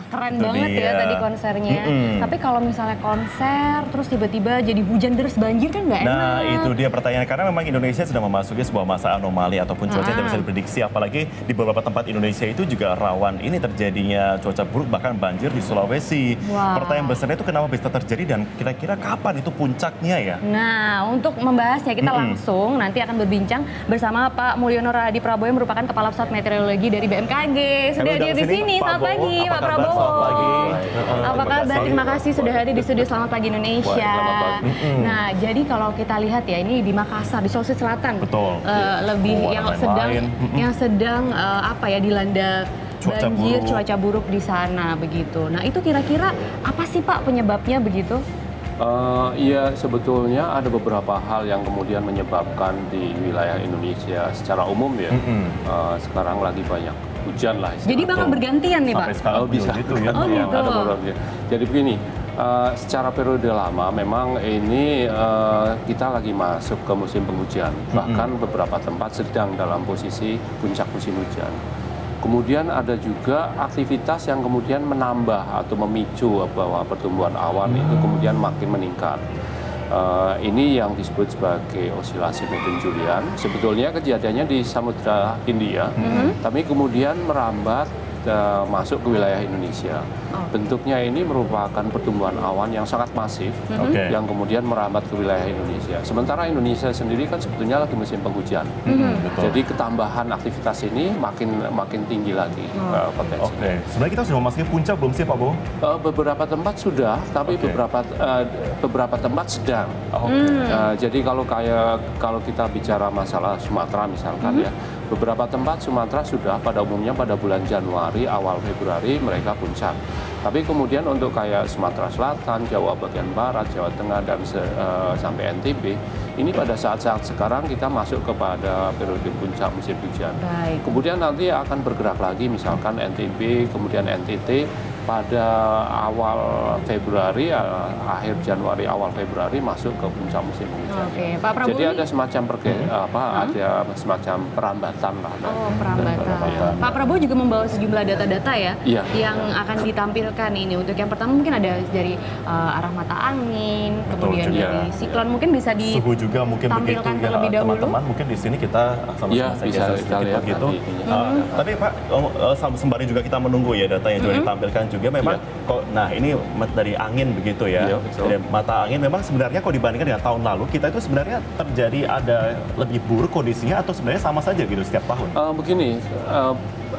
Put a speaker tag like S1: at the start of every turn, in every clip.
S1: keren
S2: Itu
S1: banget
S2: dia.
S1: ya tadi konsernya. Tapi kalau misalnya konser terus tiba-tiba jadi hujan deras banjir kan nggak enak.
S2: Nah, itu dia pertanyaannya. Karena memang Indonesia sedang memasuki sebuah masa anomali ataupun cuaca yang tidak bisa diprediksi. Apalagi di beberapa tempat Indonesia itu juga rawan ini terjadinya cuaca buruk, bahkan banjir di Sulawesi. Pertanyaan besarnya itu kenapa bisa terjadi dan kira-kira kapan itu puncaknya ya?
S1: Nah, untuk membahasnya kita langsung nanti akan berbincang bersama Pak Mulyono Rahadi Prabowo yang merupakan Kepala Pusat Meteorologi dari BMKG. Sudah hadir di sini. Selamat pagi, Pak Prabowo.
S2: Selamat pagi.
S1: Apa kabar? Terima kasih sudah hadir di studio Selamat Pagi Indonesia. Nah, jadi kalau kita lihat ya ini di Makassar, di Sulawesi Selatan.
S2: Betul.
S1: Lebih yang sedang apa ya dilanda banjir, cuaca buruk di sana begitu. Nah, itu kira-kira apa sih Pak penyebabnya begitu?
S3: Iya, sebetulnya ada beberapa hal yang kemudian menyebabkan di wilayah Indonesia secara umum ya. Sekarang lagi banyak hujan lah.
S1: Jadi bakal bergantian nih Pak?
S2: Sampai sekarang
S3: bisa
S2: gitu ya.
S1: Oh gitu.
S3: Ada beberapa. Jadi begini, secara periode lama memang ini kita lagi masuk ke musim penghujan. Bahkan beberapa tempat sedang dalam posisi puncak musim hujan. Kemudian ada juga aktivitas yang kemudian menambah atau memicu bahwa pertumbuhan awan itu kemudian makin meningkat. Ini yang disebut sebagai osilasi musim Julian. Sebetulnya kejadiannya di Samudra Hindia, tapi kemudian merambat masuk ke wilayah Indonesia. Bentuknya ini merupakan pertumbuhan awan yang sangat masif, yang kemudian merambat ke wilayah Indonesia. Sementara Indonesia sendiri kan sebetulnya lagi musim penghujan. Jadi ketambahan aktivitas ini makin tinggi lagi potensinya.
S2: Sebenarnya kita sudah memasuki puncak belum sih Pak Bo?
S3: Beberapa tempat sudah, tapi beberapa tempat sedang. Jadi kalau kita bicara masalah Sumatera misalkan ya, beberapa tempat Sumatera sudah pada umumnya pada bulan Januari, awal Februari mereka puncak. Tapi kemudian untuk kayak Sumatera Selatan, Jawa bagian Barat, Jawa Tengah, dan sampai NTB, ini pada saat-saat sekarang kita masuk kepada periode puncak musim hujan. Kemudian nanti akan bergerak lagi misalkan NTB, kemudian NTT, pada awal Februari, akhir Januari, awal Februari masuk ke puncak musim hujan.
S1: Pak Prabowo.
S3: Jadi ada semacam ada semacam perambatan lah.
S1: Perambatan. Pak Prabowo juga membawa sejumlah data-data ya, yang akan ditampilkan ini. Untuk yang pertama mungkin ada dari arah mata angin, kemudian dari siklon, mungkin bisa
S2: suhu juga mungkin begitu
S1: terlebih
S2: ya,
S1: dahulu.
S2: teman-teman mungkin di sini kita sama-sama
S3: bisa lihat
S2: begitu. Tapi Pak, sembari juga kita menunggu ya data yang juga ditampilkan juga memang kok, nah ini dari angin begitu ya, dari mata angin memang sebenarnya kalau dibandingkan dengan tahun lalu kita itu sebenarnya terjadi ada lebih buruk kondisinya atau sebenarnya sama saja gitu setiap tahun?
S3: Begini,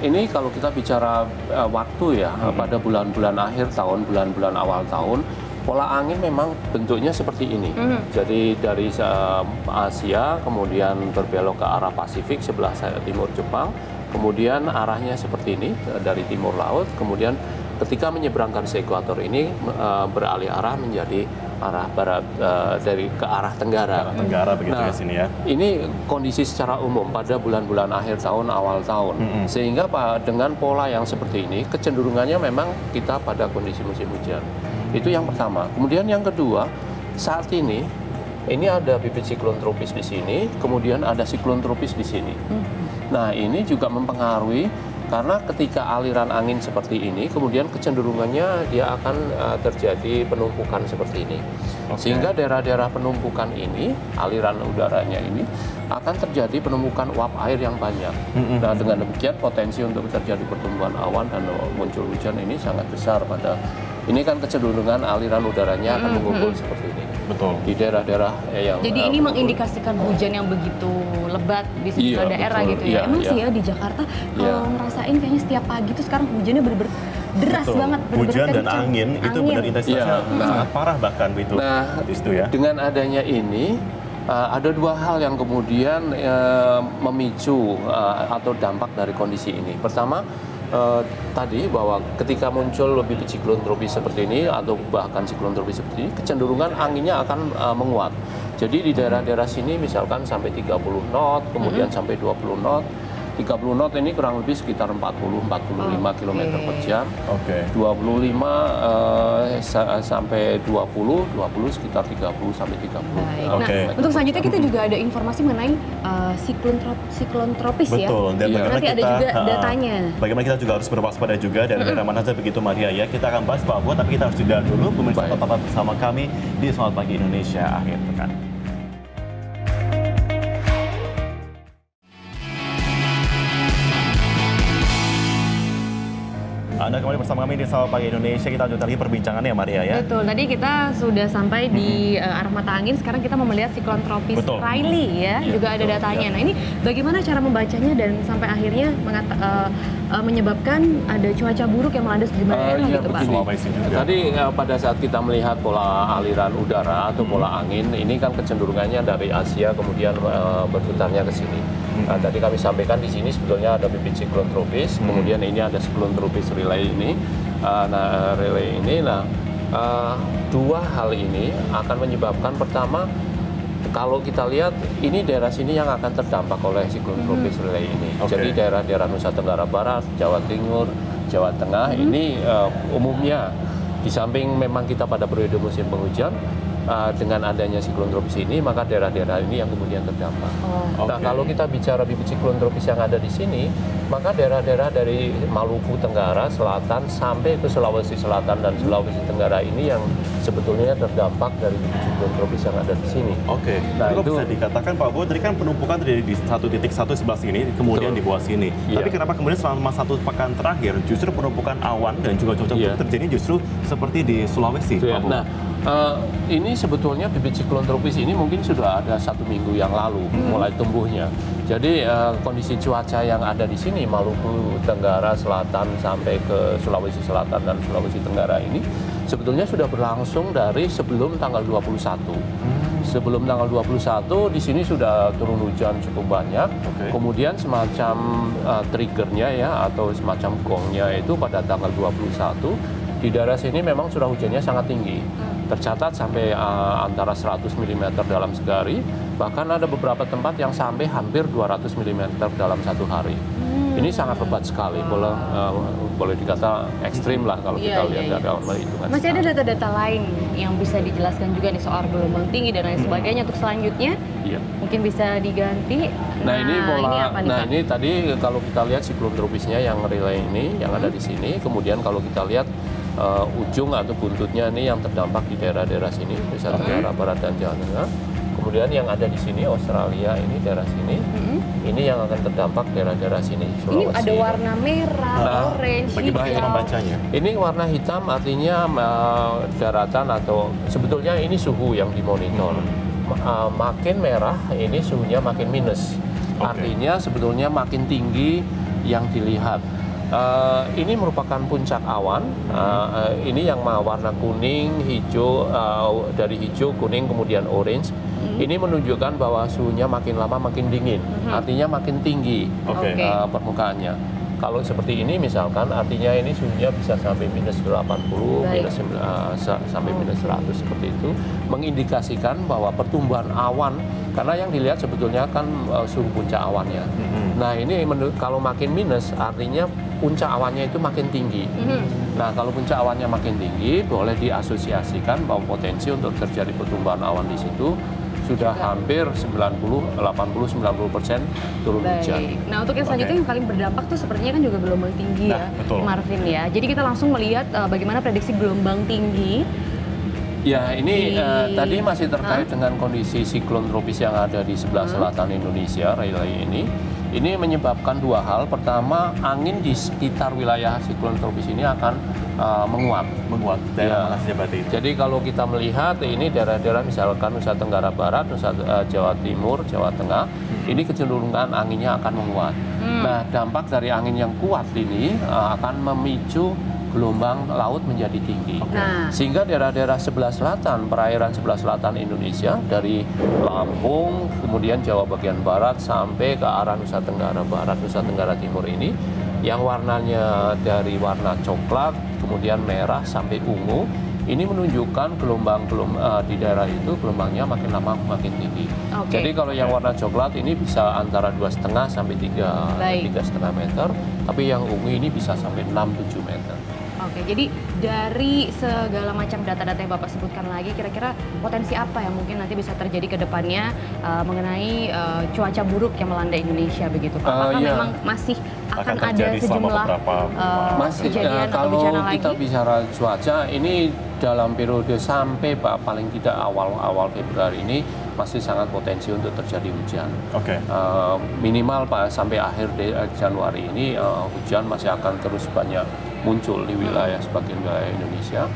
S3: ini kalau kita bicara waktu ya, pada bulan-bulan akhir tahun, bulan-bulan awal tahun, pola angin memang bentuknya seperti ini. Jadi dari Asia kemudian berbelok ke arah Pasifik sebelah timur Jepang, kemudian arahnya seperti ini dari timur laut, kemudian ketika menyeberangkan ke ekuator ini beralih arah menjadi arah barat dari ke arah tenggara.
S2: Tenggara begitu ya sini ya.
S3: Ini kondisi secara umum pada bulan-bulan akhir tahun, awal tahun. Sehingga dengan pola yang seperti ini kecenderungannya memang kita pada kondisi musim hujan. Itu yang pertama. Kemudian yang kedua, saat ini ada bibit siklon tropis di sini, kemudian ada siklon tropis di sini. Nah, ini juga mempengaruhi karena ketika aliran angin seperti ini, kemudian kecenderungannya dia akan terjadi penumpukan seperti ini. Sehingga daerah-daerah penumpukan ini, aliran udaranya ini, akan terjadi penumpukan uap air yang banyak. Nah, dengan demikian potensi untuk terjadi pertumbuhan awan dan muncul hujan ini sangat besar ini kan kecenderungan aliran udaranya akan mengumpul seperti ini.
S2: Betul.
S3: Di daerah-daerah yang
S1: jadi ini mengindikasikan hujan yang begitu lebat di sejumlah daerah gitu ya. Emang sih ya di Jakarta kalau ngerasain kayaknya setiap pagi tuh sekarang hujannya bener-bener deras banget.
S2: Hujan dan angin itu benar intensitasnya sangat parah bahkan itu.
S3: Nah,
S2: ya.
S3: Dengan adanya ini ada dua hal yang kemudian memicu atau dampak dari kondisi ini. Pertama, tadi bahwa ketika muncul bibit siklon tropis seperti ini atau bahkan siklon tropis seperti ini, kecenderungan anginnya akan menguat. Jadi di daerah-daerah sini misalkan sampai 30 knot, kemudian sampai 20 knot. 30 knot ini kurang lebih sekitar 40-45 km per jam. 25 sampai 20 sekitar 30 sampai 30.
S1: Nah, untuk selanjutnya kita juga ada informasi mengenai siklon tropis ya.
S2: Betul. Dan
S1: nanti ada juga datanya.
S2: Bagaimana kita juga harus berwaspada juga dan daerah mana saja begitu Maria ya. Kita akan bahas Pak Bo, tapi kita harus jeda dulu. Pemirsa tetap bersama kami di Selamat Pagi Indonesia akhir pekan. Anda kembali bersama kami di Selamat Pagi Indonesia. Kita lanjutkan lagi perbincangannya ya Maria ya.
S1: Betul, tadi kita sudah sampai di arah mata angin. Sekarang kita mau melihat siklon tropis Riley ya, juga ada datanya. Nah ini bagaimana cara membacanya dan sampai akhirnya menyebabkan ada cuaca buruk yang melanda sejumlah daerah gitu Pak?
S3: Tadi pada saat kita melihat pola aliran udara atau pola angin, ini kan kecenderungannya dari Asia kemudian berputarnya ke sini. Nah, tadi kami sampaikan di sini sebetulnya ada bibit siklon tropis, kemudian ini ada siklon tropis Riley ini. Dua hal ini akan menyebabkan, pertama, kalau kita lihat ini daerah sini yang akan terdampak oleh siklon tropis Riley ini. Jadi daerah-daerah Nusa Tenggara Barat, Jawa Timur, Jawa Tengah ini umumnya di samping memang kita pada periode musim penghujan. Dengan adanya siklon tropis ini, maka daerah-daerah ini yang kemudian terdampak. Nah, kalau kita bicara bibit siklon tropis yang ada di sini, maka daerah-daerah dari Maluku Tenggara Selatan sampai ke Sulawesi Selatan dan Sulawesi Tenggara ini yang sebetulnya terdampak dari bibit siklon tropis yang ada di sini.
S2: Nah, itu bisa dikatakan Pak Bo, tadi kan penumpukan terjadi di 1.1 sebelah sini, kemudian di bawah sini. Tapi kenapa kemudian selama satu pekan terakhir justru penumpukan awan dan juga cuaca buruk terjadi justru seperti di Sulawesi, Pak Bo?
S3: Ini sebetulnya bibit siklon tropis ini mungkin sudah ada 1 minggu yang lalu mulai tumbuhnya. Jadi kondisi cuaca yang ada di sini Maluku Tenggara Selatan sampai ke Sulawesi Selatan dan Sulawesi Tenggara ini sebetulnya sudah berlangsung dari sebelum tanggal 21. Sebelum tanggal 21 di sini sudah turun hujan cukup banyak. Kemudian semacam triggernya ya atau semacam gongnya itu pada tanggal 21 di daerah sini memang curah hujannya sangat tinggi. Tercatat sampai antara 100 mm dalam sehari, bahkan ada beberapa tempat yang sampai hampir 200 mm dalam satu hari. Ini sangat lebat sekali, boleh dikata ekstrim lah kalau kita lihat dari awal hitungan.
S1: Masih ada data-data lain yang bisa dijelaskan juga nih soal gelombang tinggi dan lain sebagainya untuk selanjutnya? Mungkin bisa diganti.
S3: Nah, ini tadi kalau kita lihat siklon tropisnya yang Riley ini yang ada di sini, kemudian kalau kita lihat ujung atau buntutnya ini yang terdampak di daerah-daerah sini, Nusa Tenggara Barat dan Jawa Tengah. Kemudian yang ada di sini Australia ini daerah sini, ini yang akan terdampak daerah-daerah sini.
S1: Sulawesi. Ini ada warna merah, orange,
S2: bagaimana membacanya?
S3: Ini warna hitam artinya daratan atau sebetulnya ini suhu yang dimonitor. Makin merah ini suhunya makin minus. Artinya sebetulnya makin tinggi yang dilihat. Ini merupakan puncak awan. Ini yang warna kuning, hijau, dari hijau, kuning, kemudian orange. Ini menunjukkan bahwa suhunya makin lama makin dingin, artinya makin tinggi permukaannya. Kalau seperti ini misalkan, artinya ini suhunya bisa sampai minus 80, sampai minus 100 seperti itu, mengindikasikan bahwa pertumbuhan awan, karena yang dilihat sebetulnya kan suhu puncak awannya. Nah ini kalau makin minus, artinya puncak awannya itu makin tinggi. Nah kalau puncak awannya makin tinggi, boleh diasosiasikan bahwa potensi untuk terjadi pertumbuhan awan di situ sudah hampir 90-90% turun hujan.
S1: Nah untuk yang selanjutnya yang paling berdampak tuh sepertinya kan juga gelombang tinggi ya, Marvin ya. Jadi kita langsung melihat bagaimana prediksi gelombang tinggi.
S3: Ya ini tadi masih terkait dengan kondisi siklon tropis yang ada di sebelah selatan Indonesia, Riley ini. Ini menyebabkan dua hal. Pertama, angin di sekitar wilayah siklon tropis ini akan menguat.
S2: Daerah mana saja berarti?
S3: Jadi kalau kita melihat ini daerah-daerah misalkan Nusa Tenggara Barat, Jawa Timur, Jawa Tengah, ini kecenderungan anginnya akan menguat. Nah, dampak dari angin yang kuat ini akan memicu gelombang laut menjadi tinggi. Sehingga daerah-daerah sebelah selatan, perairan sebelah selatan Indonesia, dari Lampung, kemudian Jawa bagian barat sampai ke arah Nusa Tenggara Barat, Nusa Tenggara Timur ini, yang warnanya dari warna coklat, kemudian merah sampai ungu, ini menunjukkan gelombang di daerah itu gelombangnya makin lama makin tinggi. Jadi kalau yang warna coklat ini bisa antara 2,5 sampai 3,5 meter, tapi yang ungu ini bisa sampai 6-7 meter.
S1: Oke, jadi dari segala macam data-data yang Bapak sebutkan lagi, kira-kira potensi apa yang mungkin nanti bisa terjadi ke depannya mengenai cuaca buruk yang melanda Indonesia begitu Pak? Apakah memang masih akan ada sejumlah kejadian atau bencana lagi?
S3: Kalau kita bicara cuaca, ini dalam periode sampai paling tidak awal Februari ini masih sangat potensi untuk terjadi hujan. Minimal sampai akhir Januari ini hujan masih akan terus banyak muncul di wilayah sebagian wilayah Indonesia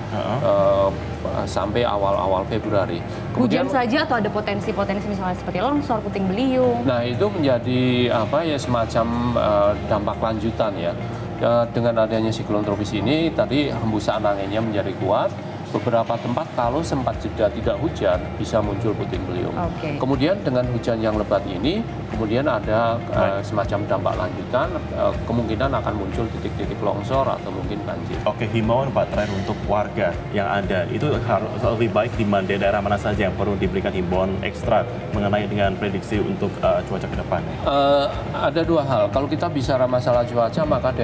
S3: sampai awal Februari.
S1: Kemudian, hujan saja atau ada potensi-potensi misalnya seperti longsor, puting beliung?
S3: Nah itu menjadi semacam dampak lanjutan ya. Dengan adanya siklon tropis ini tadi hembusan anginnya menjadi kuat. Beberapa tempat kalau sempat jeda tidak hujan bisa muncul puting beliung. Kemudian dengan hujan yang lebat ini, kemudian ada semacam dampak lanjutan, kemungkinan akan muncul titik-titik longsor atau mungkin banjir.
S2: Himbauan Pak terakhir untuk warga yang ada itu harus lebih baik di daerah mana saja yang perlu diberikan himbauan ekstra mengenai dengan prediksi untuk cuaca ke depan?
S3: Ada dua hal. Kalau kita bicara masalah cuaca, maka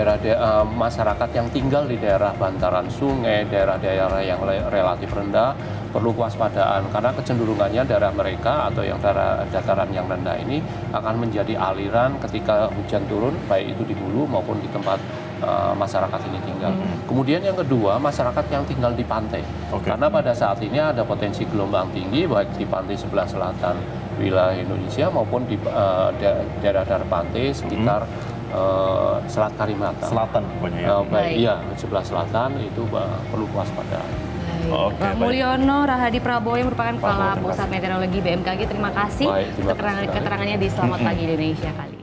S3: masyarakat yang tinggal di daerah bantaran sungai, daerah-daerah yang relatif rendah perlu kewaspadaan karena kecenderungannya daerah mereka atau yang daerah dataran yang rendah ini akan menjadi aliran ketika hujan turun, baik itu di hulu maupun di tempat masyarakat ini tinggal. Kemudian yang kedua, masyarakat yang tinggal di pantai. Karena pada saat ini ada potensi gelombang tinggi baik di pantai sebelah selatan wilayah Indonesia maupun di daerah-daerah pantai sekitar Selat Kalimantan.
S2: Selatan pokoknya ya?
S3: Sebelah selatan itu perlu kewaspadaan.
S1: Pak Mulyono Rahadi Prabowo yang merupakan Kepala Pusat Meteorologi BMKG, terima kasih untuk keterangannya di Selamat Pagi Indonesia kali ini.